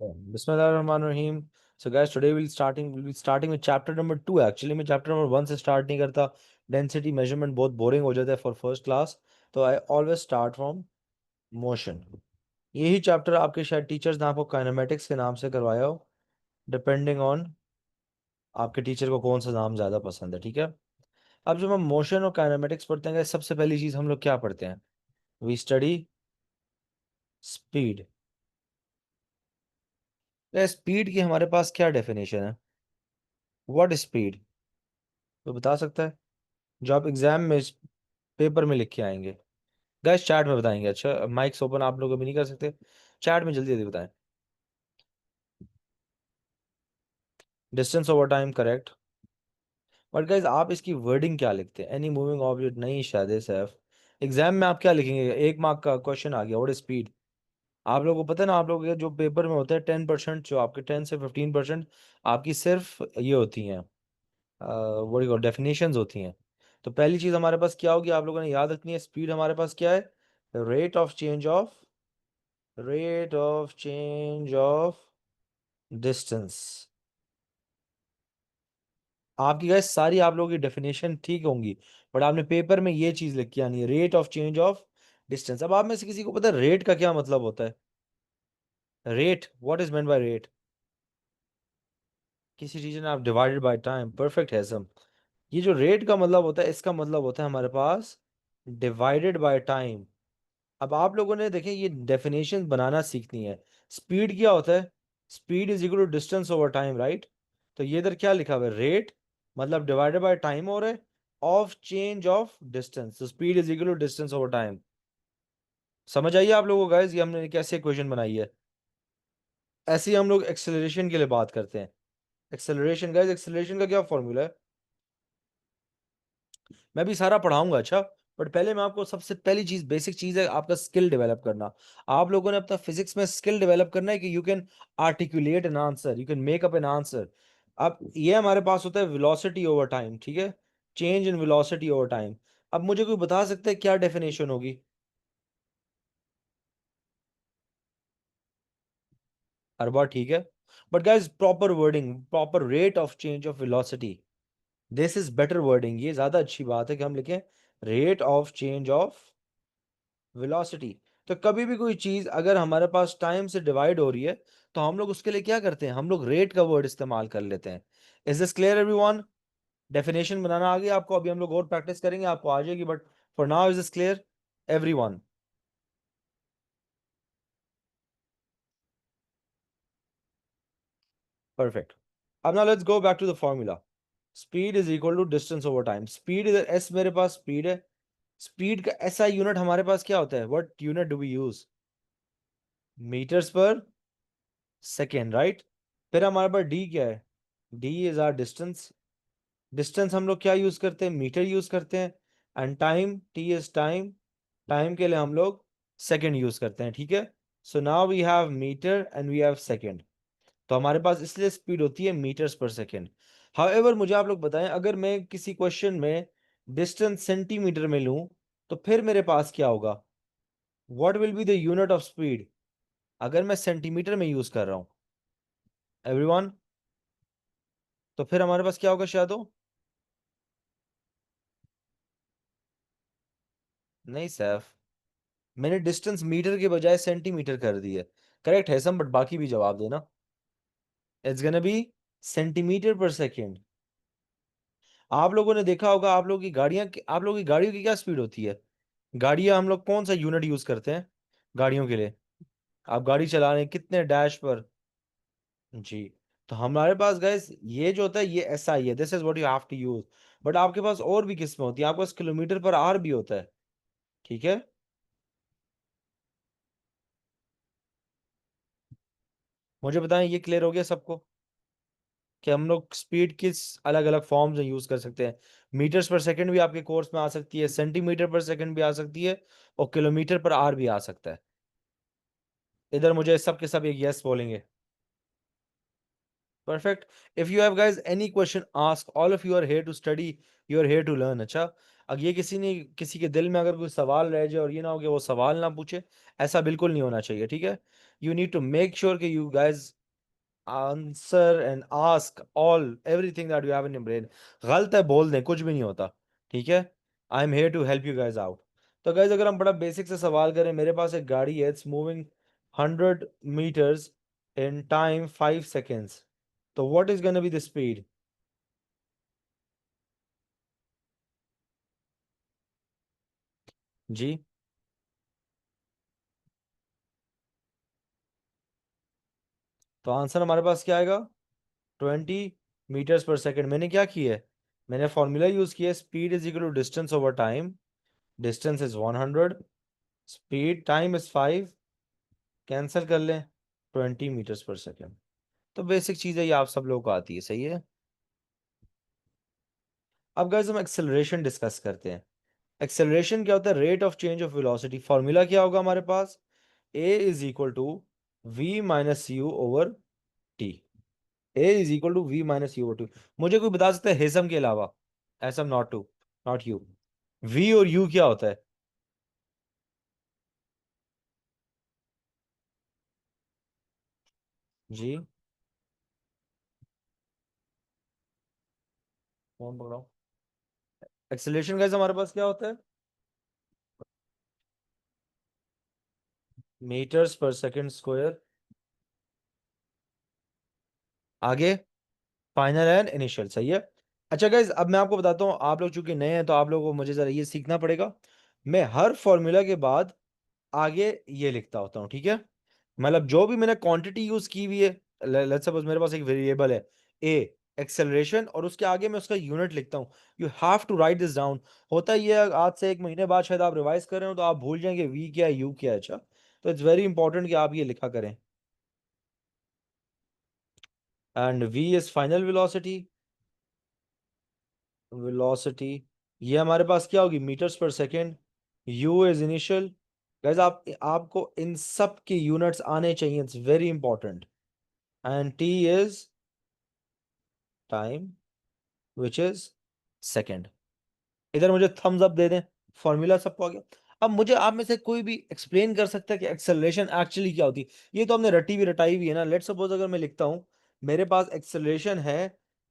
बिस्मिल्लाहिर्रहमानिर्रहीम. So guys, today we'll be starting with chapter number 2. Actually मैं chapter number 1 से start नहीं करता. Density measurement बहुत boring हो जाता है for first class. तो I always start from motion. यही chapter आपके शायद टीचर्स ने आपको काइनेमेटिक्स के नाम से करवाया हो, डिपेंडिंग ऑन आपके टीचर को कौन सा नाम ज़्यादा पसंद है. ठीक है. अब जब हम मोशन और काइनेमेटिक्स पढ़ते हैं, सबसे पहली चीज़ हम लोग क्या पढ़ते हैं? We study speed. स्पीड की हमारे पास क्या डेफिनेशन है? What speed? तो बता सकता है जो आप एग्जाम में पेपर में लिख के आएंगे? गैस चैट में बताएंगे. अच्छा, माइक्स ओपन आप लोग अभी नहीं कर सकते. चैट में जल्दी जल्दी बताएं. Distance over time, correct. But guys आप इसकी वर्डिंग क्या लिखते हैं? एनी मूविंग ऑब्जेक्ट नहीं, शायद सैफ. एग्जाम में आप क्या लिखेंगे? 1 मार्क का क्वेश्चन आ गया, व्हाट इज स्पीड. आप लोगों को पता है ना, आप लोगों के जो पेपर में होता है 10%, जो आपके 10 से 15% आपकी सिर्फ ये होती हैं, वो डेफिनेशंस होती हैं. तो पहली चीज हमारे पास क्या होगी, आप लोगों ने याद रखनी है. स्पीड हमारे पास क्या है? Rate of change of distance. आपकी गैस सारी आप लोगों की डेफिनेशन ठीक होंगी, बट आपने पेपर में ये चीज लिख के आनी है, rate of change of distance. अब आप में से किसी को पता है रेट का क्या मतलब होता है? Rate, what is meant by rate? किसी चीज ने आप डिवाइडेड बाय टाइम. परफेक्ट है सम. ये जो रेट का मतलब होता है, इसका मतलब होता है हमारे पास डिवाइडेड बाय टाइम. अब आप लोगों ने देखें, ये डेफिनेशन बनाना सीखनी है. स्पीड क्या होता है? Speed is equal to distance over time, right? तो ये इधर क्या लिखा हुआ है? रेट मतलब डिवाइडेड बाय टाइम हो रहा है, ऑफ चेंज ऑफ डिस्टेंस. तो speed is equal to distance over time. समझ आइए आप लोगों को गाइस, ये हमने कैसे इक्वेशन बनाई है. ऐसे ही हम लोग एक्सेलरेशन के लिए बात करते हैं. एक्सेलरेशन गाइस, एक्सेलरेशन का क्या फॉर्मूला है? मैं भी सारा पढ़ाऊंगा, अच्छा. बट पहले मैं आपको सबसे पहली चीज, बेसिक चीज है आपका स्किल डेवलप करना. आप लोगों ने अपना फिजिक्स में स्किल डेवलप करना है कि you can articulate an answer, you can make up an answer. अब ये हमारे पास होता है वेलोसिटी ओवर टाइम, ठीक है? Change in velocity over time. अब मुझे कोई बता सकता है क्या डेफिनेशन होगी? हर बार ठीक है. But guys proper wording, proper rate of change of velocity, this is better wording. ये ज्यादा अच्छी बात है कि हम लिखें rate of change of velocity. तो कभी भी कोई चीज अगर हमारे पास टाइम से डिवाइड हो रही है, तो हम लोग उसके लिए क्या करते हैं? हम लोग रेट का वर्ड इस्तेमाल कर लेते हैं. Is this clear everyone? Definition बनाना आ गया आपको? अभी हम लोग और प्रैक्टिस करेंगे, आपको आ जाएगी, but for now is this clear everyone? Perfect. अब ना let's go back to the formula. Speed is equal to distance over time. Speed इधर एस, मेरे पास स्पीड है. स्पीड का एसआई यूनिट हमारे पास क्या होता है? What unit do we use? Meters per second, right? फिर हमारे पास डी क्या है? D is our distance. Distance हम लोग क्या यूज करते हैं? मीटर यूज करते हैं. And time, T is time. Time के लिए हम लोग सेकेंड यूज करते हैं, ठीक है? So now we have meter and we have second. तो हमारे पास इसलिए स्पीड होती है मीटर्स पर सेकेंड. हाउएवर मुझे आप लोग बताएं, अगर मैं किसी क्वेश्चन में डिस्टेंस सेंटीमीटर में लूं, तो फिर मेरे पास क्या होगा? What will be the unit of speed अगर मैं सेंटीमीटर में यूज कर रहा हूं? एवरीवन, तो फिर हमारे पास क्या होगा शायद हो? नहीं सैफ, मैंने डिस्टेंस मीटर के बजाय सेंटीमीटर कर दी है. करेक्ट है सम, बट बाकी भी जवाब देना. इट्स गोना बी सेंटीमीटर पर सेकेंड. आप लोगों ने देखा होगा, आप लोगों की गाड़ियों की क्या स्पीड होती है? गाड़ियां हम लोग कौन सा यूनिट यूज करते हैं गाड़ियों के लिए? आप गाड़ी चला रहे हैं कितने डैश पर? जी. तो हमारे पास गैस ये जो होता है, ये ऐसा ही है, this is what you have to use. But आपके पास और भी किस्में होती है, आपके पास किलोमीटर पर आवर भी होता है, ठीक है? मुझे बताएं, ये क्लियर हो गया सबको कि हम लोग स्पीड किस अलग अलग फॉर्म्स में यूज कर सकते हैं? मीटर्स पर सेकंड भी आपके कोर्स में आ सकती है, सेंटीमीटर पर सेकंड भी आ सकती है, और किलोमीटर पर आवर भी आ सकता है. इधर मुझे सब के सब एक यस बोलेंगे. Perfect. If you have guys any question ask, all of you are here to study, you are here to learn, अच्छा. अब ये किसी के दिल में अगर कोई सवाल रह जाए और ये ना हो कि वो सवाल ना पूछे, ऐसा बिल्कुल नहीं होना चाहिए, ठीक है। You need to make sure कि you guys answer and ask all everything that you have in your brain. गलत है बोल दें, कुछ भी नहीं होता, ठीक है। I am here to help you guys out. तो गाइज अगर हम बड़ा बेसिक से सवाल करें, मेरे पास एक गाड़ी है, it's moving 100 meters in time 5 seconds, तो what is gonna be the speed? जी, तो आंसर हमारे पास क्या आएगा? 20 meters per second। मैंने क्या किया है? मैंने फॉर्मूला यूज किया है, speed is equal to distance over time. Distance is 100, speed time is 5, cancel कर लें, 20 meters per second। तो बेसिक चीज़ है ये, आप सब लोगों को आती है, सही है। अब गाइस हम एक्सेलरेशन डिस्कस करते हैं। एक्सेलरेशन क्या होता है? Rate of change of velocity. Formula क्या होगा हमारे पास? A is equal to v minus u over t. A is equal to v minus u over two. मुझे कोई बता सकता है हेसम के अलावा? एसम not two, not u. V और यू क्या होता है? जी, कौन बोल रहा हूँ? एक्सेलरेशन गाइस हमारे पास क्या होता है? मीटर्स पर सेकंड स्क्वायर। आगे फाइनल एंड इनिशियल, सही है। अच्छा गाइज अब मैं आपको बताता हूँ, आप लोग चूंकि नए हैं तो आप लोगों को मुझे जरा ये सीखना पड़ेगा। मैं हर फॉर्मूला के बाद आगे ये लिखता होता हूँ, ठीक है। मतलब जो भी मैंने क्वांटिटी यूज की हुई है, लेट्स सपोज मेरे पास एक वेरिएबल है ए, एक्सेलरेशन, और उसके आगे मैं उसका यूनिट लिखता हूँ। You have to write this down. होता ही है आज से 1 महीने बाद शायद आप रिवाइज कर रहे हो तो आप भूल जाएंगे वी क्या है, यू क्या है। अच्छा, तो इट्स वेरी इंपॉर्टेंट कि आप ये लिखा करें। And V is final velocity. Velocity ये हमारे पास क्या होगी? Meters per second. U is initial. Guys आपको इन सब के यूनिट्स आने चाहिए, it's very important. And T is time, which is second. इधर मुझे थम्स अप दे दें, फॉर्मूला सबको आ गया। अब मुझे आप में से कोई भी एक्सप्लेन कर सकता है कि एक्सेलरेशन एक्चुअली क्या होती है? ये तो हमने रटी भी रटाई हुई है ना। लेट्स सपोज अगर मैं लिखता हूं मेरे पास एक्सेलरेशन है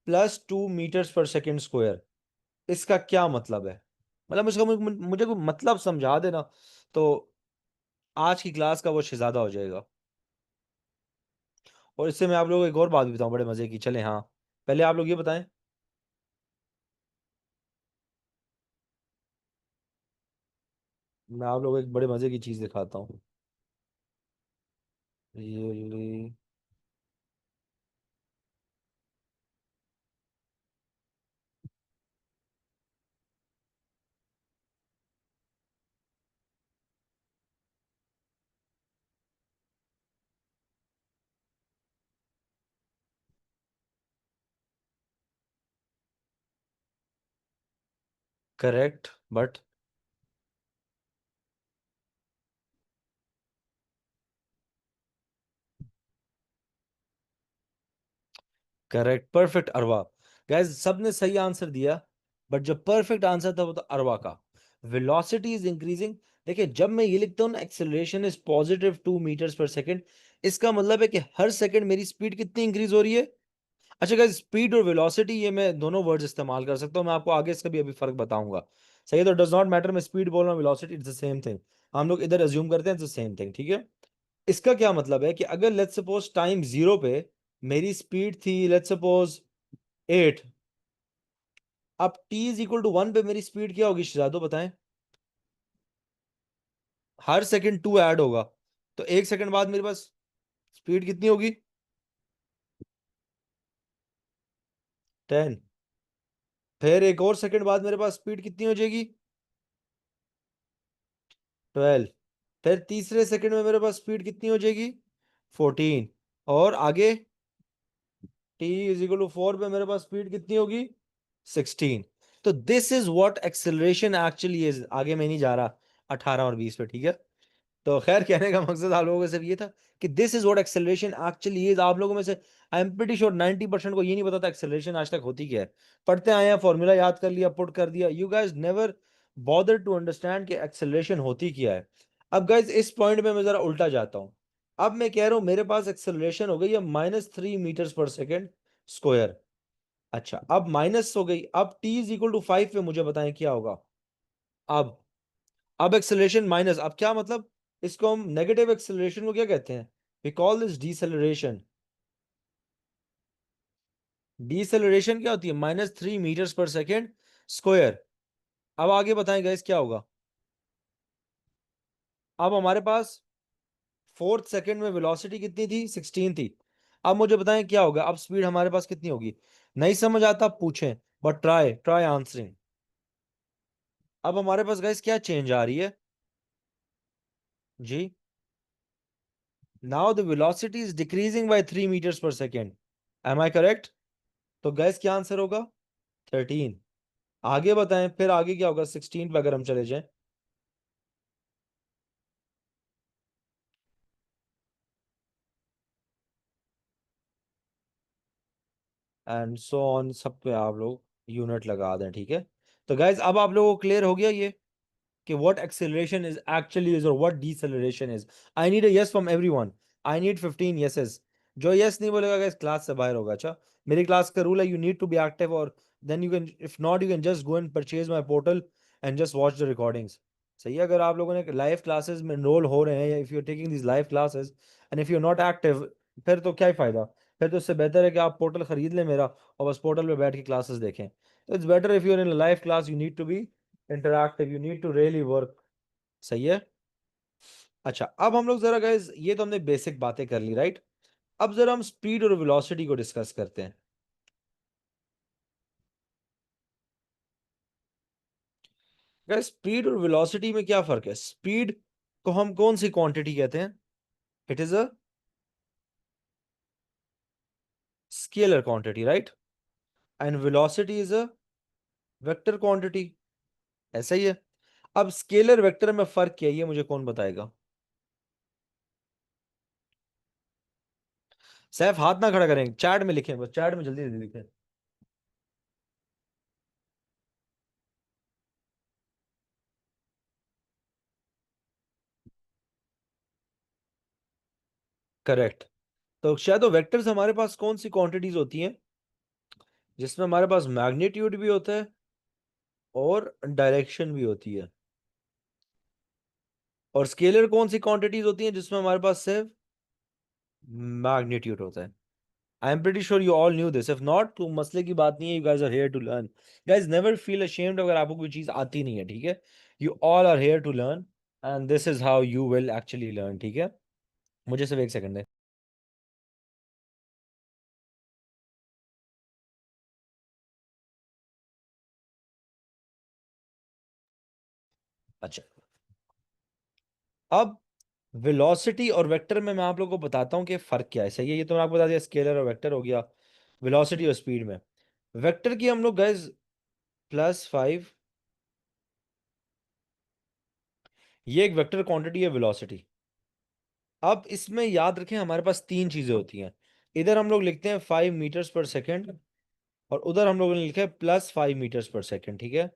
+2 meters per second स्क्वायर, इसका क्या मतलब है? मतलब इसका मुझे कोई मतलब समझा देना, तो आज की क्लास का वो शहजादा हो जाएगा। और इससे मैं आप लोगों को एक और बात भी बताऊं बड़े मजे की, चले हाँ, पहले आप लोग ये बताएं। मैं आप लोगों को एक बड़े मजे की चीज दिखाता हूँ। ये करेक्ट बट करेक्ट परफेक्ट अरवा। गाइस सबने सही आंसर दिया, बट जो परफेक्ट आंसर था वो था अरवा का। Velocity is increasing. देखिए जब मैं ये लिखता हूँ ना acceleration is +2 meters per second, इसका मतलब है कि हर सेकंड मेरी स्पीड कितनी इंक्रीज हो रही है। अच्छा गाइस स्पीड और वेलोसिटी ये मैं दोनों वर्ड्स इस्तेमाल कर सकता हूँ, मैं आपको आगे इसका भी अभी फर्क बताऊंगा। सही है, तो डज नॉट मैटर मैं स्पीड बोल रहा हूँ, velocity it's the same thing. हम लोग इधर अज्यूम करते हैं इट्स द सेम थिंग, ठीक है। इसका क्या मतलब है कि अगर लेट्स सपोज टाइम 0 पे मेरी स्पीड थी लेट्स सपोज 8, अब t = 1 पे मेरी स्पीड क्या होगी शहजादो बताएं? हर सेकंड 2 ऐड होगा, तो 1 सेकंड बाद मेरे पास स्पीड कितनी होगी? 10। फिर एक और सेकंड बाद मेरे पास स्पीड कितनी हो जाएगी? 12। फिर तीसरे सेकंड में मेरे पास स्पीड कितनी हो जाएगी? 14। और आगे t = 4 पे मेरे पास स्पीड कितनी होगी? 16। तो this is what acceleration actually is. आगे मैं नहीं जा रहा 18 और 20 पे, ठीक है। तो खैर, कहने का मकसद आप लोगों को सिर्फ ये था कि this is what acceleration actually is. आप लोगों में से आई एम प्रीटी श्योर 90% को ये नहीं पता था एक्सेलरेशन आज तक होती क्या है। पढ़ते आए हैं, फॉर्मूला याद कर लिया, पुट कर दिया, you guys never bother to understand कि एक्सेलरेशन होती क्या है। अब गाइस इस पॉइंट में मैं जरा उल्टा जाता हूं। अब मैं कह रहा हूं मेरे पास एक्सेलरेशन हो गई है -3 मीटर्स पर सेकेंड स्क्वायर। अच्छा, अब माइनस हो गई, अब t इज इक्वल टू 5 पे मुझे बताएं क्या होगा। अब अब एक्सेलरेशन माइनस, अब क्या मतलब, इसको हम नेगेटिव एक्सेलरेशन को क्या कहते हैं, we call this deceleration. Deceleration क्या होती है, -3 मीटर्स पर सेकेंड स्क्वायर। अब आगे बताएं गाइस क्या होगा। अब हमारे पास फोर्थ सेकंड में वेलोसिटी कितनी थी, 16 थी। अब मुझे बताएं क्या होगा, अब स्पीड हमारे पास कितनी होगी। नहीं समझ आता पूछें, बट ट्राई ट्राई आंसरिंग। अब हमारे पास गाइस क्या चेंज आ रही है जी। Now the velocity is decreasing by 3 metres per second. Am I correct. तो गैस क्या आंसर होगा, 13। आगे बताएं फिर आगे क्या होगा 16 पे अगर हम चले जाएं। एंड सो ऑन, सब पे आप लोग यूनिट लगा दें, ठीक है। तो गैस अब आप लोगों को क्लियर हो गया ये कि what acceleration is actually is or what deceleration is. I need a yes from everyone. I need 15 yeses. जो yes नहीं बोलेगा guys क्लास से बाहर होगा। अच्छा, मेरी क्लास का रूल है you need to be active, or then you can, if not you can just go and purchase my portal and just watch the recordings. सही है, अगर आप लोगों ने लाइव क्लासेस में एनरोल हो रहे हैं या if you are taking this live classes and if you are not active, फिर तो क्या ही फायदा। फिर तो इससे बेहतर है कि आप पोर्टल खरीद लें मेरा और बस पोर्टल पे बैठ के क्लासेस देखें। तो it's better if you are in live class, you need to be interactive, you need to really work. सही है। अच्छा, अब हम लोग जरा गाइस, ये तो हमने बेसिक बातें कर ली, राइट। अब जरा हम स्पीड और वेलोसिटी को डिस्कस करते हैं। गाइस स्पीड और वेलोसिटी में क्या फर्क है। स्पीड को हम कौन सी क्वांटिटी कहते हैं, it is a scalar quantity, right. And velocity is a vector quantity, ऐसा ही है। अब स्केलर वेक्टर में फर्क क्या है ये मुझे कौन बताएगा। सैफ हाथ ना खड़ा करें, चैट में लिखें, बस चैट में जल्दी जल्दी लिखें। करेक्ट। तो शायद तो वेक्टर्स हमारे पास कौन सी क्वांटिटीज होती हैं जिसमें हमारे पास मैग्नीट्यूड भी होता है और डायरेक्शन भी होती है। और स्केलर कौन सी क्वांटिटीज होती हैं जिसमें हमारे पास सिर्फ मैग्नीट्यूड होता है। I am pretty sure you all knew this, if not तो मसले की बात नहीं है, you guys are here to learn. Guys never feel ashamed अगर आपको कोई चीज आती नहीं है, ठीक है। You all are here to learn and this is how you will actually learn, ठीक है। मुझे सिर्फ एक सेकंड है। अच्छा, अब वेलोसिटी और वेक्टर में मैं आप लोगों को बताता हूँ कि फर्क क्या है। सही है, ये तो मैं आपको बता दिया, स्केलर और वेक्टर हो गया। वेलोसिटी और स्पीड में, वेक्टर की हम लोग गाइस +5, ये एक वेक्टर क्वांटिटी है वेलोसिटी। अब इसमें याद रखें हमारे पास तीन चीजें होती हैं। इधर हम लोग लिखते हैं 5 मीटर्स पर सेकेंड और उधर हम लोगों ने लिखा है +5 मीटर्स पर सेकेंड, ठीक है।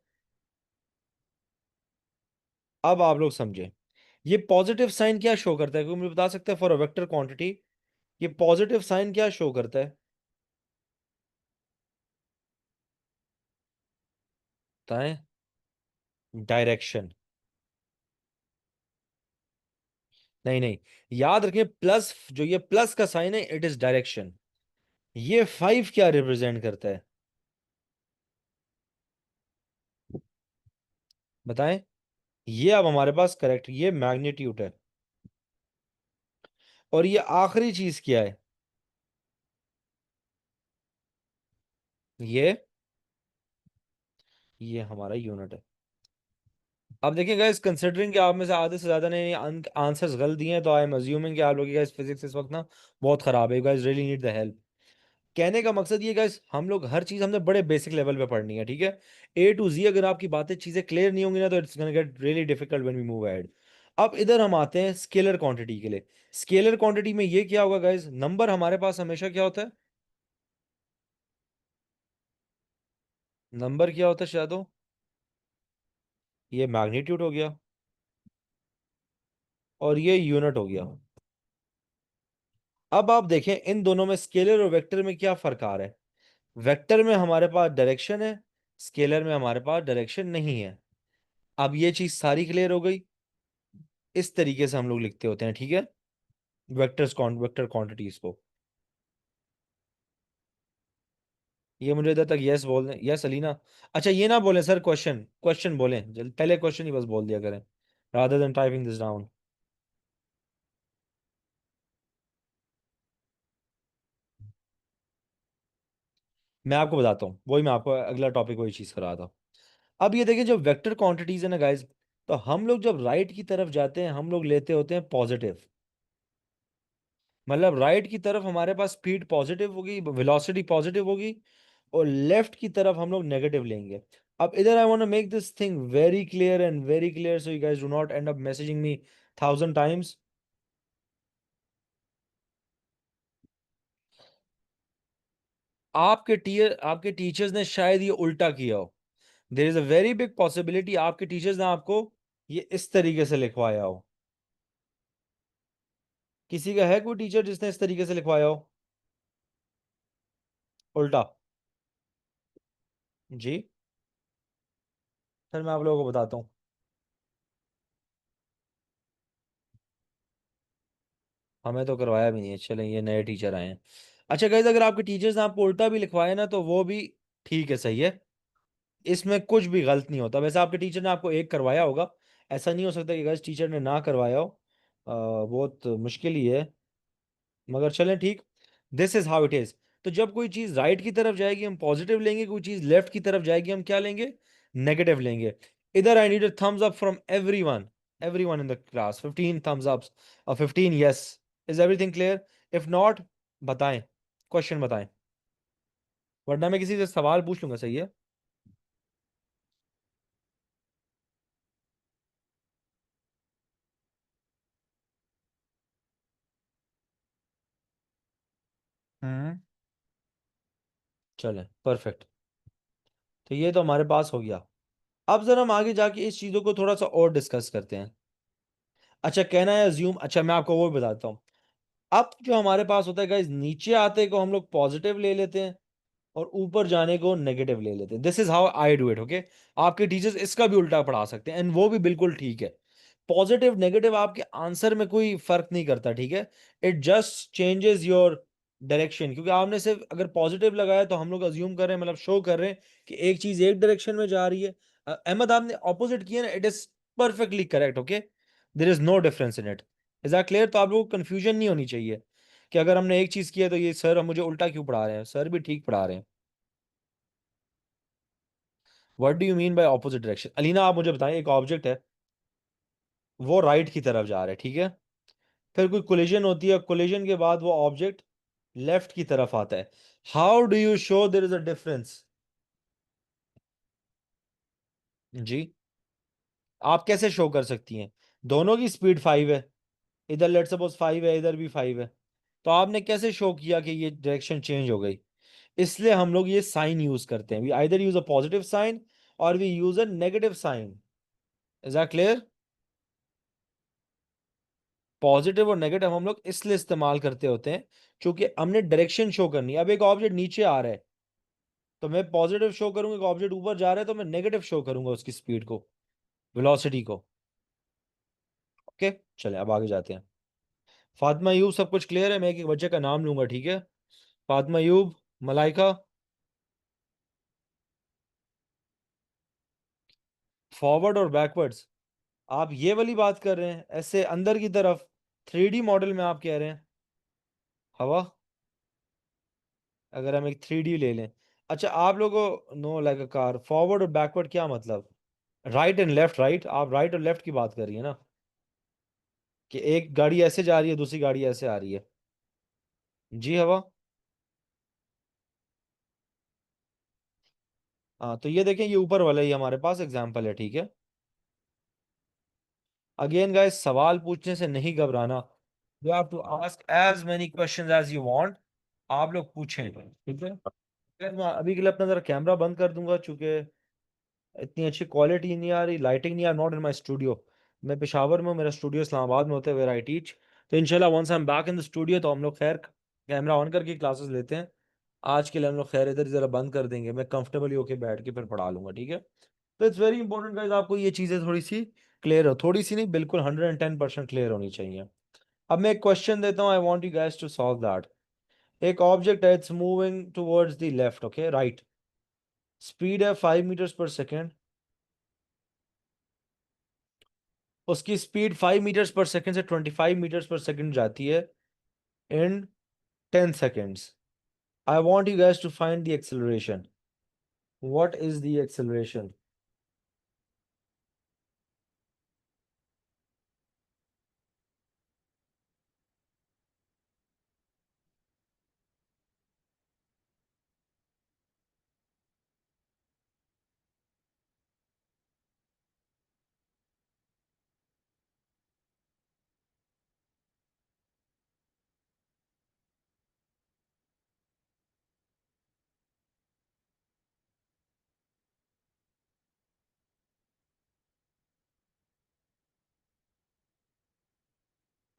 अब आप लोग समझे, ये पॉजिटिव साइन क्या शो करता है, कोई मुझे बता सकता है फॉर अ वेक्टर क्वांटिटी ये पॉजिटिव साइन क्या शो करता है, बताएं। डायरेक्शन। नहीं नहीं, याद रखें प्लस, जो ये प्लस का साइन है इट इज डायरेक्शन। ये 5 क्या रिप्रेजेंट करता है, बताएं। ये अब हमारे पास करेक्ट, ये मैग्नीट्यूड है। और ये आखिरी चीज क्या है, ये हमारा यूनिट है। अब देखिए गाइस, कंसिडरिंग कि आप में से आधे से ज्यादा ने आंसर्स गलत दिए हैं, तो आई एम अज्यूमिंग कि आप लोगों की गाइस फिजिक्स इस वक्त ना बहुत खराब है। You guys really need the help. कहने का मकसद ये गाइस, हम लोग हर चीज हमने बड़े बेसिक लेवल पे पढ़नी है, ठीक है। A to Z अगर आपकी बातें चीजें क्लियर नहीं होंगी ना, तो it's gonna get really difficult when we move ahead. अब इधर हम आते हैं स्केलर क्वांटिटी के लिए। स्केलर क्वांटिटी में ये क्या होगा गाइस, नंबर हमारे पास हमेशा क्या होता है, नंबर क्या होता है शायद हो, ये मैग्नीट्यूड हो गया और ये यूनिट हो गया। अब आप देखें इन दोनों में, स्केलर और वेक्टर में क्या फर्क आ रहा है। वेक्टर में हमारे पास डायरेक्शन है, स्केलर में हमारे पास डायरेक्शन नहीं है। अब ये चीज सारी क्लियर हो गई। इस तरीके से हम लोग लिखते होते हैं, ठीक है, वेक्टर क्वांटिटीज को। ये मुझे इधर तक यस बोल दें, यस अलीना। अच्छा ये ना बोले सर, क्वेश्चन क्वेश्चन बोलें पहले क्वेश्चन ही बस बोल दिया करें, rather than typing this down. मैं आपको बताता हूँ, वही मैं आपको अगला टॉपिक वही चीज करा था। अब ये देखिए जो वेक्टर क्वांटिटीज है ना गाइज, तो हम लोग जब राइट की तरफ जाते हैं हम लोग लेते होते हैं पॉजिटिव। मतलब राइट की तरफ हमारे पास स्पीड पॉजिटिव होगी, वेलोसिटी पॉजिटिव होगी, और लेफ्ट की तरफ हम लोग नेगेटिव लेंगे। अब इधर I want to make this thing very clear and very clear, so you guys do not end up messaging me 1000 times. आपके टीचर्स ने शायद ये उल्टा किया हो। There is a very big possibility आपके टीचर्स ने आपको ये इस तरीके से लिखवाया हो। किसी का है कोई टीचर जिसने इस तरीके से लिखवाया हो, उल्टा? जी, फिर मैं आप लोगों को बताता हूँ। हमें तो करवाया भी नहीं है, चलें ये नए टीचर आए हैं। अच्छा गाइज, अगर आपके टीचर्स ने आपको उल्टा भी लिखवाया ना तो वो भी ठीक है, सही है, इसमें कुछ भी गलत नहीं होता। वैसे आपके टीचर ने आपको एक करवाया होगा, ऐसा नहीं हो सकता कि गाइज टीचर ने ना करवाया हो। बहुत मुश्किल ही है, मगर चलें ठीक। This is how it is. तो जब कोई चीज राइट की तरफ जाएगी हम पॉजिटिव लेंगे, कोई चीज लेफ्ट की तरफ जाएगी हम क्या लेंगे, नेगेटिव लेंगे। इधर I need a thumbs up from everyone in the class, 15 thumbs ups और 15 yes. Is everything clear? If not, बताएं, क्वेश्चन बताएं, वरना मैं किसी से सवाल पूछ लूंगा, सही है। हम्म, चलें परफेक्ट। तो ये तो हमारे पास हो गया। अब जरा हम आगे जाके इस चीजों को थोड़ा सा और डिस्कस करते हैं। अच्छा कहना है अज्यूम, अच्छा मैं आपको वो भी बताता हूँ। अब जो हमारे पास होता है गाइस, नीचे आते को हम लोग पॉजिटिव ले लेते हैं और ऊपर जाने को नेगेटिव ले लेते हैं। This is how I do it, okay. आपके टीचर्स इसका भी उल्टा पढ़ा सकते हैं एंड वो भी बिल्कुल ठीक है। पॉजिटिव नेगेटिव आपके आंसर में कोई फर्क नहीं करता, ठीक है। It just changes your direction, क्योंकि आपने सिर्फ अगर पॉजिटिव लगाया तो हम लोग अज्यूम कर रहे हैं, मतलब शो कर रहे हैं कि एक चीज एक डायरेक्शन में जा रही है। अहमद आपने ऑपोजिट किया ना, it is perfectly correct, okay. There is no difference in it. Is that clear? तो आप लोगों को कंफ्यूजन नहीं होनी चाहिए कि अगर हमने एक चीज किया तो ये सर मुझे उल्टा क्यों पढ़ा रहे हैं, सर भी ठीक पढ़ा रहे हैं। What do you mean by opposite direction? Alina आप मुझे बताएं, एक ऑब्जेक्ट है, वो राइट की तरफ जा रहा है, ठीक है। फिर कोई कोलिजन होती है, कोलिजन के बाद वो ऑब्जेक्ट लेफ्ट की तरफ आता है। How do you show there is a difference? जी, आप कैसे शो कर सकती हैं? दोनों की स्पीड 5 है, इधर लेट सपोज 5 है, इधर भी 5 है, तो आपने कैसे शो किया कि ये डायरेक्शन चेंज हो गई? इसलिए हम लोग ये साइन यूज करते हैं, we either use a positive sign और we use a negative sign. Is that clear? Positive और नेगेटिव हम लोग इसलिए इस्तेमाल करते होते हैं क्योंकि हमने डायरेक्शन शो करनी है। अब एक ऑब्जेक्ट नीचे आ रहा है तो मैं पॉजिटिव शो करूंगा, एक ऑब्जेक्ट ऊपर जा रहा है तो मैं नेगेटिव शो करूंगा उसकी स्पीड को, वेलोसिटी को। ओके, चले अब आगे जाते हैं। फातिमा यूब, सब कुछ क्लियर है? मैं एक एक बच्चे का नाम लूंगा, ठीक है। फातिमा यूब, मलाइका। फॉरवर्ड और बैकवर्ड्स, आप ये वाली बात कर रहे हैं ऐसे अंदर की तरफ, 3D मॉडल में आप कह रहे हैं? हवा, अगर हम एक 3D ले लें। अच्छा आप लोगों, know like a car, forward और बैकवर्ड क्या मतलब? राइट एंड लेफ्ट, राइट, आप राइट और लेफ्ट की बात कर रही है ना, कि एक गाड़ी ऐसे जा रही है दूसरी गाड़ी ऐसे आ रही है। जी हवा। हाँ तो ये देखें, ये ऊपर वाला ही हमारे पास एग्जाम्पल है, ठीक है। अगेन गाइस, सवाल पूछने से नहीं घबराना। You have to ask as many questions as you want. आप लोग पूछें, ठीक है। फिर मैं अभी के लिए अपना जरा कैमरा बंद कर दूंगा, चूंकि इतनी अच्छी क्वालिटी नहीं आ रही, लाइटिंग नहीं आ, नॉट इन माई स्टूडियो। मैं पेशावर में हूँ, मेरा स्टूडियो इस्लामाबाद में होता है, वेयर आई टीच। तो इंशाल्लाह once I am back in the studio तो हम लोग खैर कैमरा ऑन करके क्लासेस लेते हैं। आज के लिए हम लोग खैर इधर जरा बंद कर देंगे, मैं कंफर्टेबली होके बैठ के फिर पढ़ा लूंगा, ठीक है। तो इट्स वेरी इंपॉर्टेंट गाइस, आपको ये चीज़ें थोड़ी सी क्लियर हो, थोड़ी सी नहीं, बिल्कुल 110% क्लियर होनी चाहिए। अब मैं एक क्वेश्चन देता हूँ, I want you guys to solve that. एक ऑब्जेक्ट है, it's moving towards the left, okay right. Speed है 5 मीटर्स पर सेकेंड। उसकी स्पीड 5 मीटर्स पर सेकेंड से 25 मीटर्स पर सेकेंड जाती है in 10 seconds. I want you guys to find the acceleration. What is the acceleration?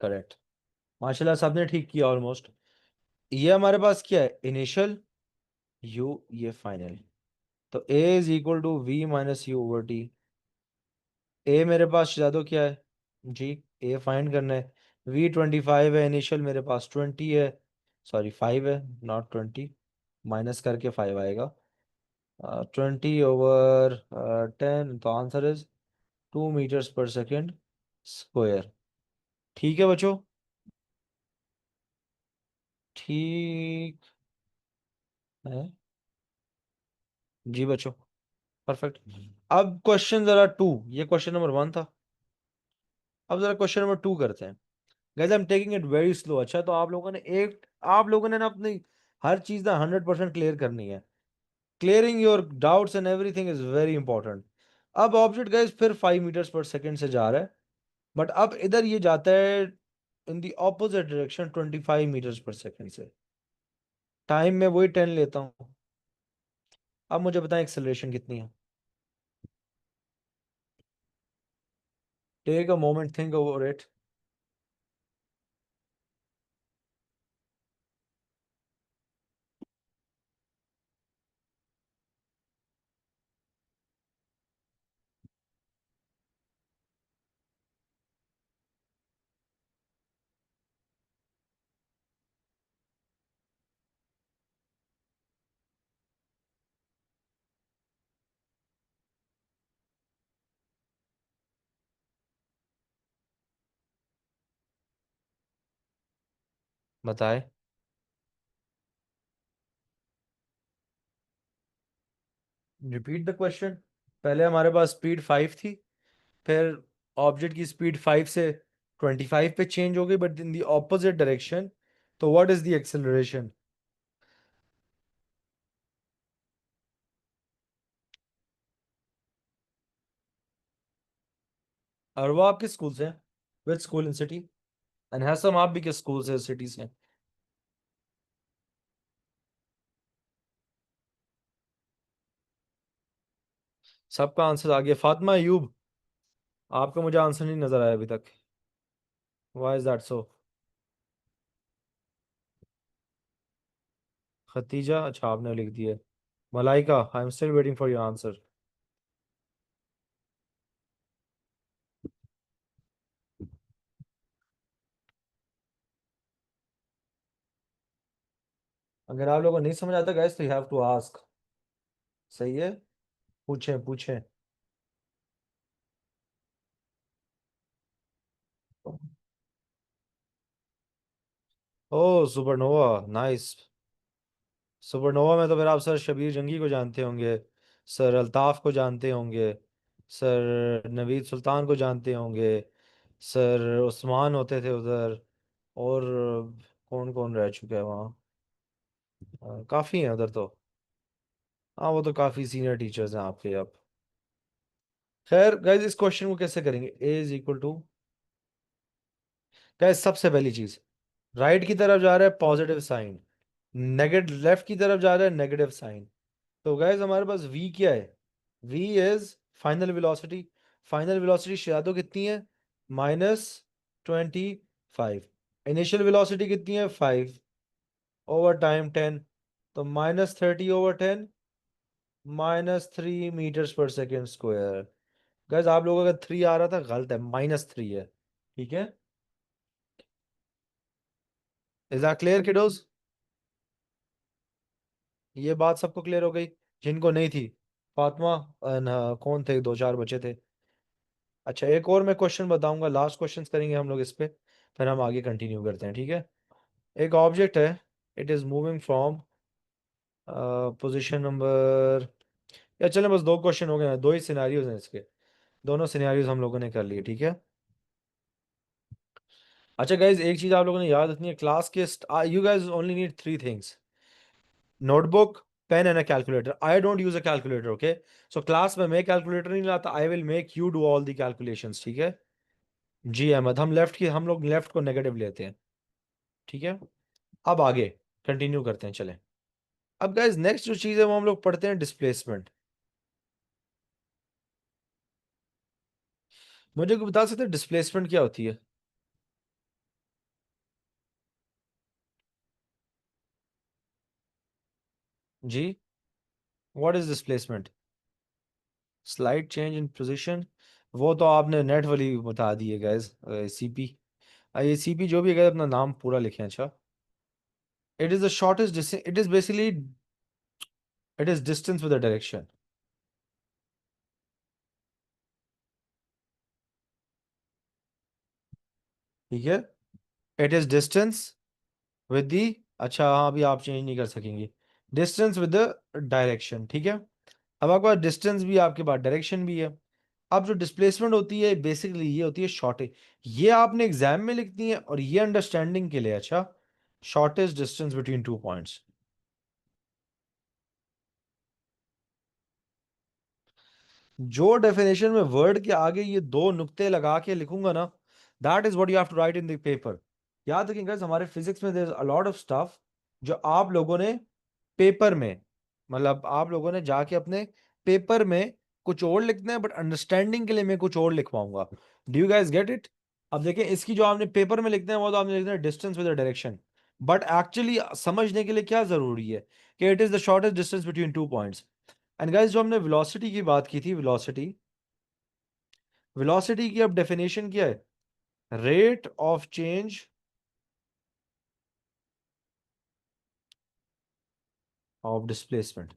Correct. माशाल्लाह, सबने ठीक किया almost. ये हमारे पास क्या है, इनिशियल, यू, ये फाइनल। तो a is equal to v minus u over t. A मेरे पास जादू क्या है जी, ए फाइंड करना है। वी 25 है, इनिशियल मेरे पास 20 है, सॉरी 5 है, नॉट 20, माइनस करके 5 आएगा। 20/10, तो answer is 2 metres per second square. ठीक है बच्चों, ठीक है जी बच्चों, परफेक्ट। अब क्वेश्चन जरा टू, ये क्वेश्चन नंबर 1 था। अब जरा क्वेश्चन नंबर 2 करते हैं। Guys I am taking it very slow. अच्छा, तो आप लोगों ने ना अपनी हर चीज ना 100% क्लियर करनी है। Clearing your doubts and everything is very important. अब ऑब्जेक्ट गाइस फिर 5 मीटर्स पर सेकेंड से जा रहा है, बट अब इधर ये जाता है in the opposite direction 25 metres per second से। टाइम में वही 10 लेता हूँ। अब मुझे बताएं एक्सेलरेशन कितनी है। Take a moment, think over it. बताए। Repeat the question. पहले हमारे पास स्पीड 5 थी, फिर ऑब्जेक्ट की स्पीड 5 से 25 पे चेंज हो गई, but in the opposite direction. तो व्हाट इज द एक्सेलरेशन? और वो आप किस स्कूल से हैं? Which school in city? And Haisam, आप भी किस स्कूल से, सिटी से? सबका आंसर आ गया। फातिमा अयूब, आपका मुझे आंसर नहीं नजर आया अभी तक। Why is that so? Khadija, अच्छा आपने लिख दिया। Malaika, I am still waiting for your answer. अगर आप लोगों को नहीं समझ आता गाइस तो यू हैव टू आस्क। सही है, पूछें पूछें। ओ सुपरनोवा, नाइस। सुपरनोवा में तो फिर आप सर शबीर जंगी को जानते होंगे, सर अल्ताफ को जानते होंगे, सर नवीद सुल्तान को जानते होंगे, सर उस्मान होते थे उधर, और कौन कौन रह चुका है वहाँ? काफ़ी हैं उधर तो। हाँ, वो तो काफ़ी सीनियर टीचर्स हैं आपके अब। खैर गाइस, इस क्वेश्चन को कैसे करेंगे? ए इज इक्वल टू गाइस सबसे पहली चीज, राइट की तरफ जा रहा है पॉजिटिव साइन, नेगेटिव लेफ्ट की तरफ जा रहा है नेगेटिव साइन। तो गाइस हमारे पास v क्या है? v is final velocity. Final velocity शायद कितनी है? -25। इनिशियल वेलोसिटी कितनी है? 5 ओवर टाइम 10। तो -30/10, -3 metres per second square. Guys आप लोगों का 3 आ रहा था, गलत है, -3 है। ठीक है, इज दैट क्लियर किडोज? ये बात सबको क्लियर हो गई? जिनको नहीं थी, फातिमा कौन थे, दो चार बचे थे। अच्छा, एक और मैं क्वेश्चन बताऊंगा, लास्ट क्वेश्चन करेंगे हम लोग इस पे, फिर हम आगे कंटिन्यू करते हैं, ठीक है? एक ऑब्जेक्ट है, it is moving from position number, या चलें बस दो क्वेश्चन हो गए हैं, दो ही सिनेरियोज हैं इसके, दोनों सिनेरियोज हम लोगों ने कर लिए, ठीक है? अच्छा गाइज, एक चीज आप लोगों ने याद रखनी है, क्लास के you guys only need three things: notebook, pen and a calculator. I don't use a calculator, okay? So class में मैं कैलकुलेटर नहीं लाता, I will make you do all the calculations, ठीक है? जी अहमद, हम लोग लेफ्ट को नेगेटिव लेते हैं, ठीक है? अब आगे कंटिन्यू करते हैं, चलें। अब गाइज नेक्स्ट जो चीज़ है वो हम लोग पढ़ते हैं, डिस्प्लेसमेंट। मुझे कोई बता सकते हैं डिस्प्लेसमेंट क्या होती है? जी, what is displacement? Slide change in position. वो तो आपने नेट वाली बता दी है गाइज, सीपी। ये सीपी जो भी है guys, अपना नाम पूरा लिखें, अच्छा? It is the shortest distance, it is basically, it is distance with the direction. ठीक है, it is distance with the, अच्छा हाँ, अभी आप चेंज नहीं कर सकेंगे, डिस्टेंस विद द डायरेक्शन, ठीक है? अब आपके पास डिस्टेंस भी है, आपके पास डायरेक्शन भी है। अब जो डिस्प्लेसमेंट होती है बेसिकली ये होती है शॉर्टेज। ये आपने एग्जाम में लिखती है, और ये अंडरस्टैंडिंग के लिए, अच्छा, shortest distance between two points. जो डेफिनेशन में वर्ड के आगे ये दो नुक्ते लगा के लिखूंगा ना, that is what you have to write in the paper. याद रखिएगा guys, हमारे फिजिक्स में there is a lot of stuff जो आप लोगों ने पेपर में, मतलब आप लोगों ने जाके अपने पेपर में कुछ और लिखना है, बट अंडरस्टैंडिंग के लिए मैं कुछ और लिखवाऊंगा। Do you guys get it? अब देखें, इसकी जो आपने पेपर में लिखना है वो तो आपने लिखना है distance with direction, but actually समझने के लिए क्या जरूरी है कि it is the shortest distance between two points. And guys, जो हमने वेलोसिटी की बात की थी, वेलोसिटी, वेलोसिटी की अब डेफिनेशन क्या है? Rate of change of displacement.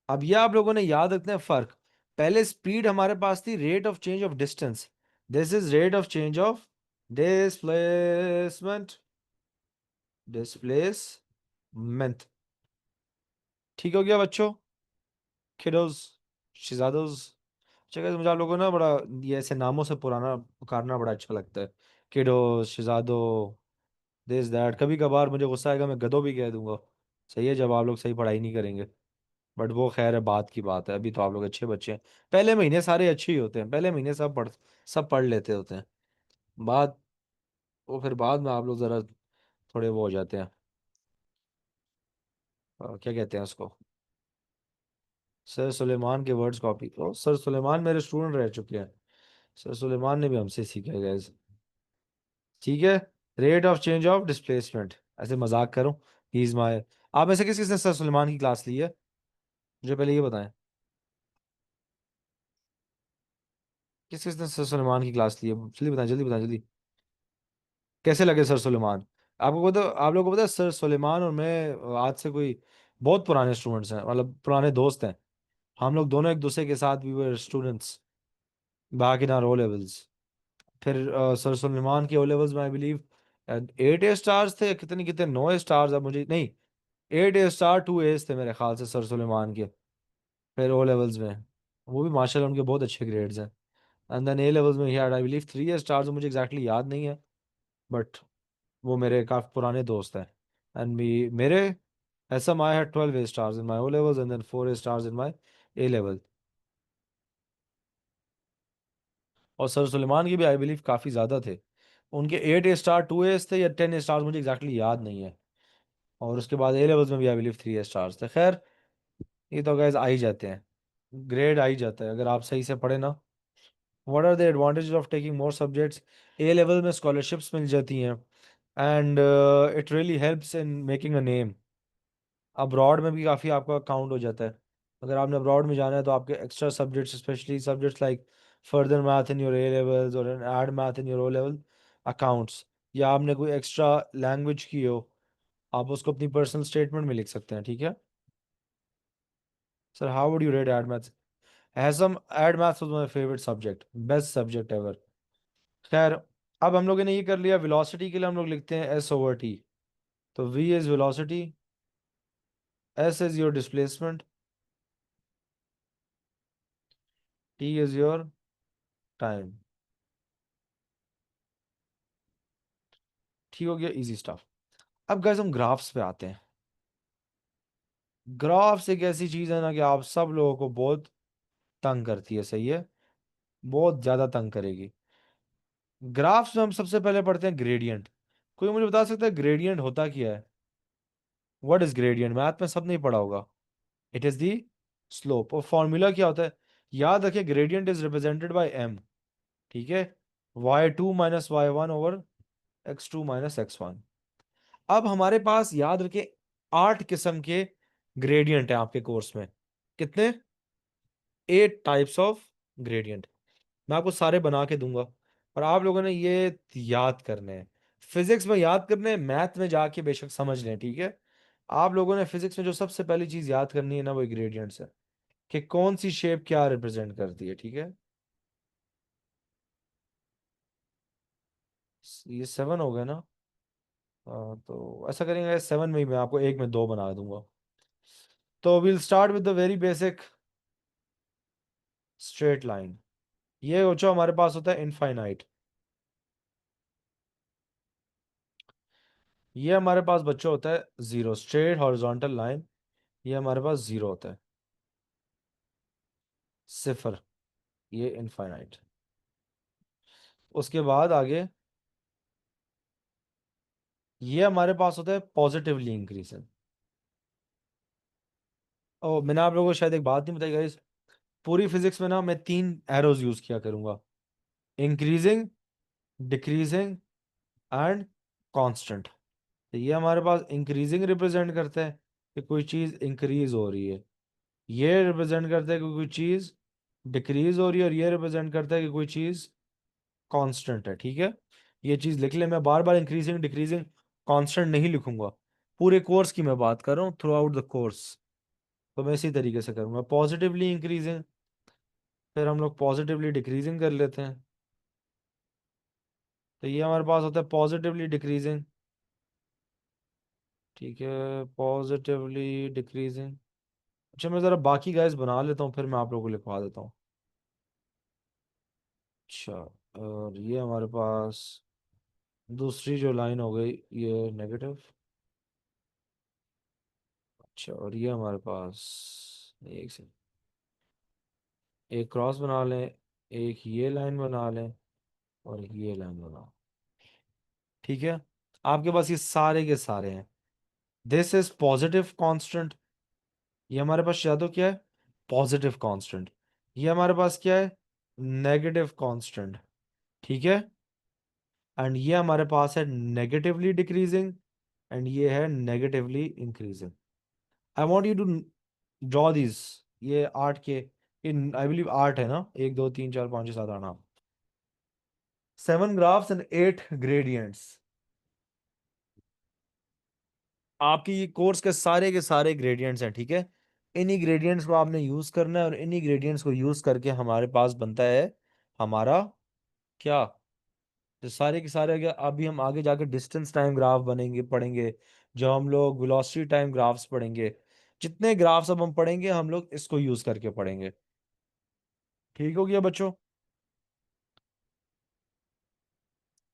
अब ये आप लोगों ने याद रखना है फर्क। पहले स्पीड हमारे पास थी rate of change of distance, this is rate of change of displacement, displacement. ठीक हो गया बच्चों, किडोज, शहजादोज? चलो मुझे आप लोगों को ना बड़ा ये ऐसे नामों से पुराना पुकारना बड़ा अच्छा लगता है, किडो, शहजादो, दिस दैट। कभी कभार मुझे गुस्सा आएगा, मैं गधों भी कह दूंगा, सही है, जब आप लोग सही पढ़ाई नहीं करेंगे। बट वो खैर है, बात की बात है, अभी तो आप लोग अच्छे बच्चे हैं। पहले महीने सारे अच्छे ही होते हैं, पहले महीने सब पढ़ लेते होते हैं। बाद वो फिर बाद में आप लोग जरा थोड़े वो हो जाते हैं, क्या कहते हैं उसको, सर सुलेमान के वर्ड्स कॉपी करो। सर सुलेमान मेरे स्टूडेंट रह चुके हैं, सर सुलेमान ने भी हमसे सीखा है guys। ठीक है, rate of change of displacement, ऐसे मजाक करूं, ही इज माय। आप में से किस किसने सर सुलेमान की क्लास ली है? मुझे पहले ये बताएं, किस किसने सर सुलेमान की क्लास ली है? जल्दी बताएं, जल्दी बताएं, जल्दी। कैसे लगे सर सुलेमान? आपको पता, आप लोगों को पता है सर सुलेमान और मैं आज से कोई बहुत पुराने स्टूडेंट्स हैं, मतलब पुराने दोस्त हैं। हम लोग दोनों एक दूसरे के साथ we were students back in our O levels. फिर सर सुलेमान के ओ लेवल्स में आई बिलीव 8 A स्टार्स थे, कितने कितने 9 स्टार्स, अब मुझे नहीं, 8 A स्टार 2 A's थे मेरे ख्याल से सर सुलेमान के। फिर ओ लेवल्स में वो भी माशाल्लाह उनके बहुत अच्छे ग्रेड्स हैं। एंड देन ए लेवल्स में he had I believe 3 A stars, मुझे एग्जैक्टली याद नहीं है, बट वो मेरे काफी पुराने दोस्त हैं। एंड मेरे एसएम I had 12 A stars in my O levels and then 4 A stars in my A level. और सर सुलेमान की भी आई बिलीव काफी ज्यादा थे, उनके 8 स्टार 2 थे या 10 स्टार, मुझे एग्जैक्टली याद नहीं है। और उसके बाद ए लेवल्स में भी आई बिलीव 3 स्टार्स थे। खैर, ये तो गैस आ ही जाते हैं, ग्रेड आ ही जाता है अगर आप सही से पढ़े ना। What are the advantages of taking more subjects? A level में स्कॉलरशिप्स मिल जाती हैं, and it really helps in making a name. Abroad में भी काफ़ी आपका काउंट हो जाता है। अगर आपने अब्रॉड में जाना है तो आपके extra subjects, specially subjects like further math in your A levels और add math in your O level, accounts, या आपने कोई एक्स्ट्रा लैंग्वेज की हो, आप उसको अपनी पर्सनल स्टेटमेंट में लिख सकते हैं, ठीक है। Sir, how would you rate add maths? हैसम, add maths was my favourite subject, best subject ever. खैर, अब हम लोगों ने ये कर लिया, वेलोसिटी के लिए हम लोग लिखते हैं एस ओवर टी। तो V is velocity, S is your displacement, T is your time. ठीक हो गया, इजी स्टफ। अब गाइस हम ग्राफ्स पे आते हैं। ग्राफ्स एक ऐसी चीज है ना कि आप सब लोगों को बहुत तंग करती है, सही है, बहुत ज्यादा तंग करेगी। ग्राफ्स में हम सबसे पहले पढ़ते हैं ग्रेडियंट। कोई मुझे बता सकता है ग्रेडियंट होता क्या है? What is gradient? मैथ में सब नहीं पढ़ा होगा। It is the slope. और फॉर्मूला क्या होता है? याद रखिए, gradient is represented by M, ठीक है। y2 - y1 over x2 - x1। अब हमारे पास याद रखिए 8 किस्म के ग्रेडियंट है आपके कोर्स में। कितने? 8 टाइप्स ऑफ ग्रेडियंट। मैं आपको सारे बना के दूंगा, और आप लोगों ने ये याद करने हैं। फिजिक्स में याद करने हैं, मैथ में जाके बेशक समझ लें, ठीक है। आप लोगों ने फिजिक्स में जो सबसे पहली चीज याद करनी है ना, वो ग्रेडियंट्स है, कि कौन सी शेप क्या रिप्रेजेंट करती है, ठीक है। ये 7 हो गए ना? तो ऐसा करेंगे, 7 में ही मैं आपको एक में 2 बना दूंगा। तो will start with the very basic straight line. ये जो हमारे पास होता है इनफाइनाइट। ये हमारे पास बच्चों होता है जीरो, स्ट्रेट हॉरिजॉन्टल लाइन। ये हमारे पास जीरो होता है, सिफर। ये इनफाइनाइट। उसके बाद आगे ये हमारे पास होता है पॉजिटिवली इंक्रीजिंग। और मैंने आप लोगों को शायद एक बात नहीं बताई गाइस, पूरी फिजिक्स में ना मैं 3 एरोज यूज किया करूंगा: इंक्रीजिंग, डिक्रीजिंग एंड कांस्टेंट। तो ये हमारे पास इंक्रीजिंग रिप्रेजेंट करता है कि कोई चीज इंक्रीज हो रही है, ये रिप्रेजेंट करता है कि कोई चीज डिक्रीज हो रही है, और ये रिप्रेजेंट करता है कि कोई चीज कांस्टेंट है, ठीक है। ये चीज लिख ले, मैं बार बार इंक्रीजिंग डिक्रीजिंग कांस्टेंट नहीं लिखूंगा। पूरे कोर्स की मैं बात कर रहा हूँ, थ्रू आउट द कोर्स। तो मैं इसी तरीके से करूंगा, पॉजिटिवली इंक्रीजिंग, फिर हम लोग पॉजिटिवली डिक्रीजिंग कर लेते हैं। तो ये हमारे पास होता है पॉजिटिवली डिक्रीजिंग, ठीक है, पॉजिटिवली डिक्रीजिंग। अच्छा, मैं ज़रा बाकी गाइस बना लेता हूँ, फिर मैं आप लोगों को लिखवा देता हूँ। अच्छा, और ये हमारे पास दूसरी जो लाइन हो गई, ये नेगेटिव। अच्छा, और ये हमारे पास, एक से एक क्रॉस बना लें, एक ये लाइन बना लें, और एक ये लाइन बना, ठीक है। आपके पास ये सारे के सारे हैं। This is positive constant. ये हमारे पास यादो क्या है? Positive constant. ये हमारे पास क्या है? नेगेटिव कांस्टेंट, ठीक है। एंड ये हमारे पास है नेगेटिवली डिक्रीजिंग, एंड ये है negatively increasing. I want you to draw this, ये 8 के, इन आई बिलीव 8 है ना, 1 2 3 4 5 6 7 8 9, 7 ग्राफ्स एंड 8 ग्रेडियंट्स। आपकी ये कोर्स के सारे ग्रेडियंट्स हैं, ठीक है। इन्हीं ग्रेडियंट्स को आपने यूज करना है, और इन्हीं ग्रेडियंट्स को यूज करके हमारे पास बनता है हमारा क्या? जो सारे के सारे, अगर अभी हम आगे जाके डिस्टेंस टाइम ग्राफ बनेंगे पढ़ेंगे, जो हम लोग वेलोसिटी टाइम ग्राफ्स पढ़ेंगे, जितने ग्राफ्स अब हम पढ़ेंगे हम लोग इसको यूज करके पढ़ेंगे। ठीक हो गया बच्चों?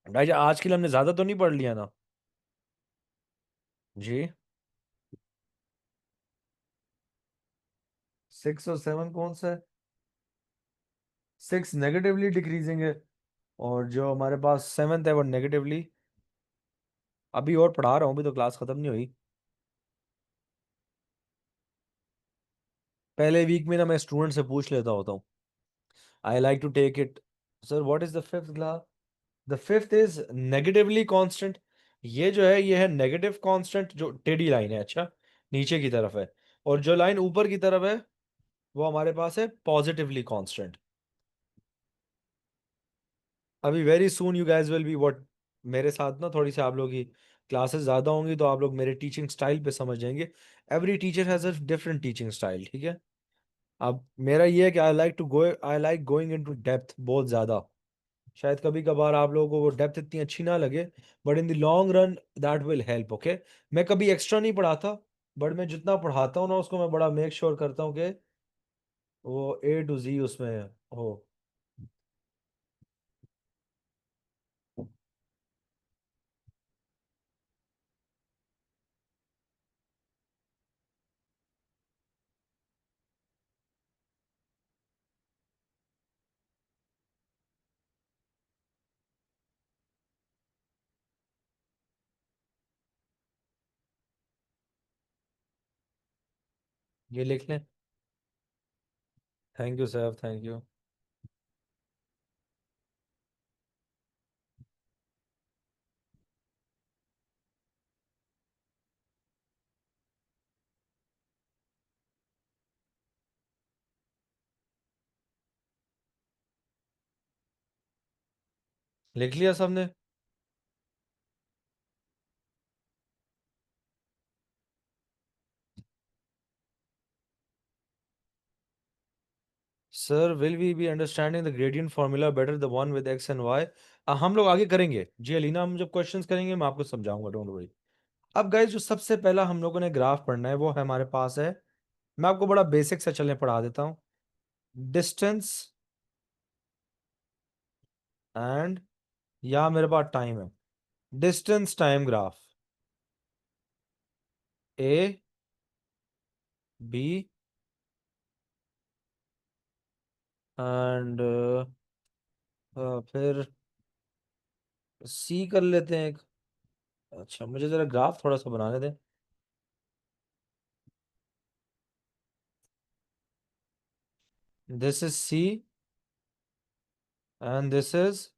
भाई आज के लिए हमने ज्यादा तो नहीं पढ़ लिया ना? जी। 6 और 7 कौन सा है? 6 नेगेटिवली डिक्रीजिंग है, और जो हमारे पास सेवेंथ है वो नेगेटिवली। अभी और पढ़ा रहा हूँ, अभी तो क्लास खत्म नहीं हुई। पहले वीक में ना मैं स्टूडेंट से पूछ लेता होता हूँ, I like to take it. Sir what is the fifth class? The fifth is negatively constant. ये जो है ये है नेगेटिव कांस्टेंट, जो टेढ़ी लाइन है, अच्छा, नीचे की तरफ है। और जो लाइन ऊपर की तरफ है वो हमारे पास है पॉजिटिवली कांस्टेंट। अभी very soon you guys will be what, मेरे साथ ना थोड़ी सी आप लोग की क्लासेस ज्यादा होंगी तो आप लोग मेरे टीचिंग स्टाइल पे समझ जाएंगे। Every teacher has a different teaching style, ठीक है। अब मेरा ये है कि I like going into depth बहुत ज्यादा। शायद कभी कभार आप लोगों को वो डेप्थ इतनी अच्छी ना लगे, but in the long run that will help, okay. मैं कभी एक्स्ट्रा नहीं पढ़ाता, बट मैं जितना पढ़ाता हूँ ना उसको मैं बड़ा मेक श्योर करता हूँ कि वो ए टू जी उसमें हो। ये लिख लें। Thank you sir, thank you. लिख लिया सबने? Sir will we be understanding the gradient formula better the one with X and Y? हम लोग आगे करेंगे जी अलीना, हम जब क्वेश्चंस करेंगे मैं आपको समझाऊंगा, डोंट वरी। अब गाइस जो सबसे पहला हम लोगों ने ग्राफ पढ़ना है वो है हमारे पास है, मैं आपको बड़ा बेसिक से चलने पढ़ा देता हूँ। डिस्टेंस एंड, या मेरे पास टाइम है, distance time graph, A, B and फिर सी कर लेते हैं एक। अच्छा मुझे जरा ग्राफ थोड़ा सा बनाने दें। This is C and this is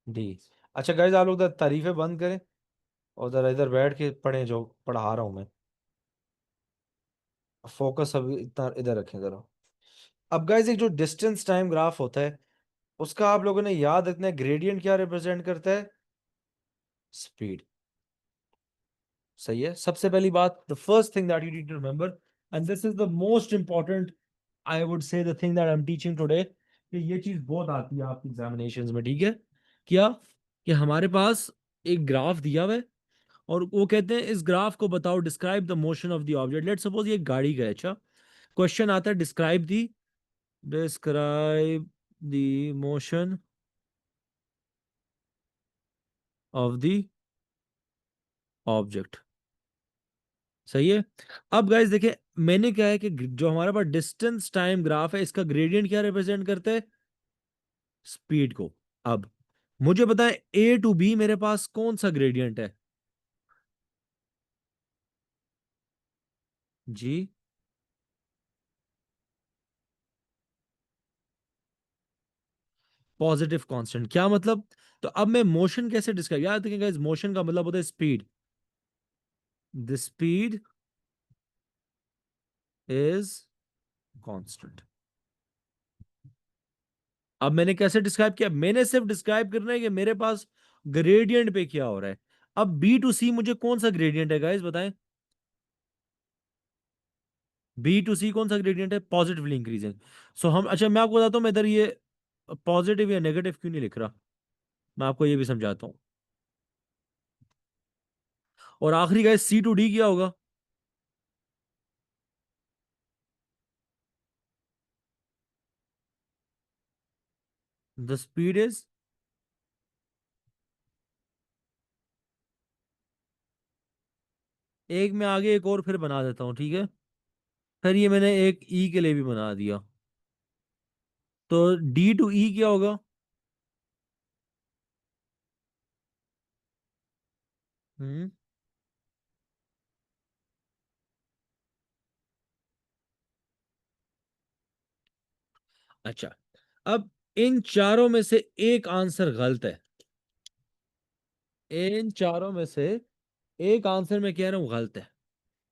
D. अच्छा गाइस आप लोग इधर तारीफें बंद करें और जरा इधर बैठ के पढ़ें जो पढ़ा रहा हूं मैं। फोकस अभी इतना इधर रखें जरा। अब गाइस एक जो डिस्टेंस टाइम ग्राफ होता है उसका आप लोगों ने याद रखना है, ग्रेडियंट क्या रिप्रेजेंट करता है? स्पीड। सही है। सबसे पहली बात, the first thing that you need to remember, and this is the most important, I would say the thing that I am teaching today, कि ये चीज बहुत आती है आपकी एग्जामिनेशंस में, ठीक है। क्या? कि हमारे पास एक ग्राफ दिया हुआ है और वो कहते हैं इस ग्राफ को बताओ, describe the motion of the object. Let's suppose ये गाड़ी का है, अच्छा। क्वेश्चन आता है describe the motion of the object. सही है। अब गाइस देखिए, मैंने क्या है कि जो हमारे पास डिस्टेंस टाइम ग्राफ है इसका ग्रेडियंट क्या रिप्रेजेंट करता है? स्पीड को। अब मुझे बताएं ए टू बी मेरे पास कौन सा ग्रेडियंट है? जी, पॉजिटिव कांस्टेंट, क्या मतलब? तो अब मैं मोशन कैसे डिस्क्राइब, याद रखें गाइस मोशन का मतलब होता है speed. The speed is constant. अब मैंने कैसे डिस्क्राइब किया? मैंने सिर्फ डिस्क्राइब करना है कि मेरे पास ग्रेडियंट पे क्या हो रहा है। अब बी टू सी मुझे कौन सा ग्रेडियंट है गाइस बताएं? बी टू सी कौन सा ग्रेडियंट है? Positively increasing. सो हम, अच्छा मैं आपको बताता हूँ, मैं इधर ये पॉजिटिव या नेगेटिव क्यों नहीं लिख रहा, मैं आपको ये भी समझाता हूँ। और आखिरी गाइस सी टू डी क्या होगा? द स्पीड इज, एक में आगे एक और फिर बना देता हूँ, ठीक है। फिर ये मैंने एक ई के लिए भी बना दिया। तो डी टू ई क्या होगा? हम्म। अच्छा, अब इन चारों में से एक आंसर गलत है। इन चारों में से एक आंसर मैं कह रहा हूं गलत है।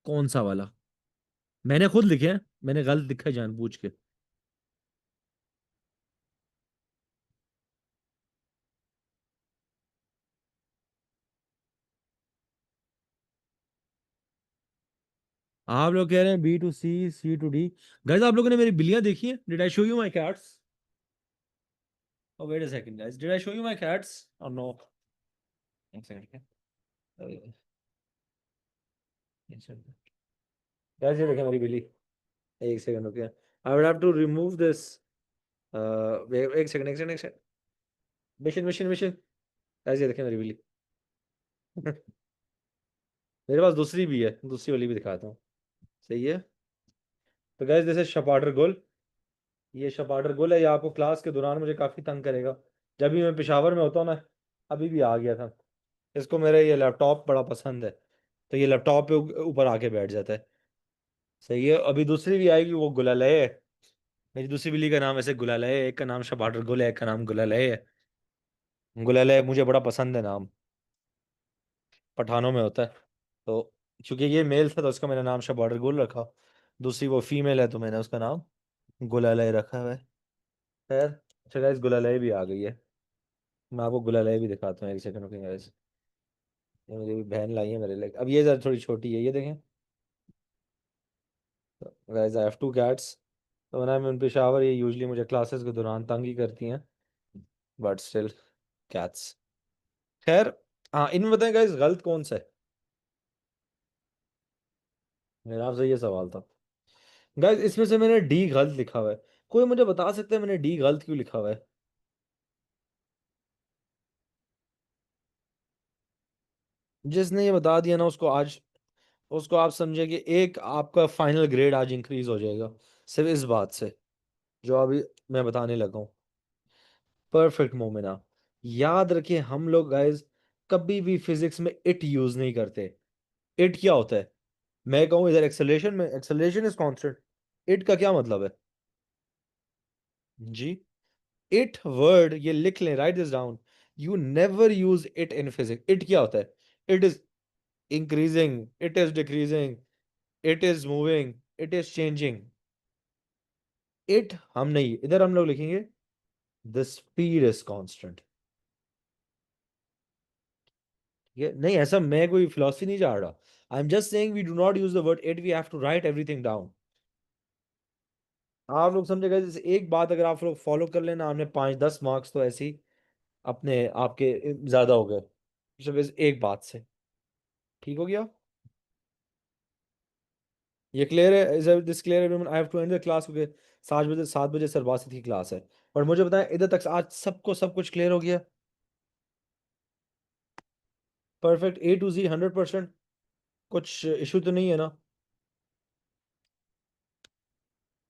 कौन सा वाला? मैंने खुद लिखे हैं, मैंने गलत लिखा है जानबूझ के। आप लोग कह रहे हैं B to C, C to D. Guys आप लोगों ने मेरी बिल्लियां देखी है? Did I show you my cats? Oh, wait a second, guys. Did I show you my cats or no? एक सेकंड क्या? एक सेकंड। Guys, ये देखें मेरी बिल्ली। एक सेकंड रुकिए। I would have to remove this. एक सेकंड, एक सेकंड, एक second. Mission, mission, mission. Guys, ये देखें मेरी बिल्ली। मेरे पास दूसरी भी है, दूसरी वाली भी दिखाता हूँ। सही है। तो गाइस दिस इज शपाटर गुल। ये शपाटर गुल है, ये आपको क्लास के दौरान मुझे काफी तंग करेगा। जब भी मैं पेशावर में होता हूँ ना, अभी भी आ गया था। इसको मेरा ये लैपटॉप बड़ा पसंद है, तो ये लैपटॉप पे ऊपर आके बैठ जाता है। सही है। अभी दूसरी भी आएगी, वो गुलालय है। मेरी दूसरी बिल्ली का नाम ऐसे गुलालय है, एक का नाम शपाटर गुल है, एक का नाम गुलालय है। गुलालय मुझे बड़ा पसंद है नाम, पठानों में होता है। तो क्योंकि ये मेल था तो उसका मैंने नाम शपाटर गुल रखा। दूसरी वो फीमेल है तो मैंने उसका नाम गुलालय रखा हुआ है। खैर, अच्छा गाइस, गुलालय भी आ गई है। मैं आपको गुलालय भी दिखाता हूँ, एक सेकंड रुकिए गाइस। ये मेरी बहन लाई है मेरे लिए। अब ये जरा थोड़ी छोटी है, ये देखें। Guys I have two cats. तो ना मैं उन पेशावर, ये यूजली मुझे क्लासेस के दौरान तंग ही करती हैं, बट स्टिल कैट्स। खैर, हाँ, इनमें बताएं गाइस गलत कौन सा है? मेरा आपसे ये सवाल था। गाइस इसमें से मैंने डी गलत लिखा हुआ है। कोई मुझे बता सकता है मैंने डी गलत क्यों लिखा हुआ है? जिसने ये बता दिया ना, उसको आज, उसको आप समझे कि एक आपका फाइनल ग्रेड आज इंक्रीज हो जाएगा, सिर्फ इस बात से, जो अभी मैं बताने लगा हूँ। परफेक्ट मोमिना। याद रखिए हम लोग गाइस कभी भी फिजिक्स में इट यूज नहीं करते। इट क्या होता है? मैं कहूँ इधर एक्सेलरेशन में, एक्सेलरेशन इज कांस्टेंट। इट का क्या मतलब है? जी, इट वर्ड ये लिख लें, right this down. You never use it in physics. It क्या होता है? It is increasing, it is decreasing, it is moving, it is changing. It हम नहीं, इधर हम लोग लिखेंगे द स्पीड इज कांस्टेंट। ये नहीं, ऐसा मैं कोई फिलोसफी नहीं जा रहा। I am just saying we do not use the word it, we have to write everything down. आप लोग समझेगा, जैसे एक बात अगर आप लोग फॉलो कर लेना, आपने 5-10 मार्क्स तो ऐसे ही अपने आपके ज्यादा हो गए सिर्फ इस एक बात से। ठीक हो गया? ये क्लियर है? Is this clear everyone? I have to end the class क्योंकि 7 बजे, 7 बजे सरबासत की क्लास है। और मुझे बताएं इधर तक आज सबको सब कुछ क्लियर हो गया? परफेक्ट, ए टू जी 100%। कुछ इशू तो नहीं है ना?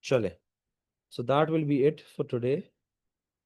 चले, so that will be it for today.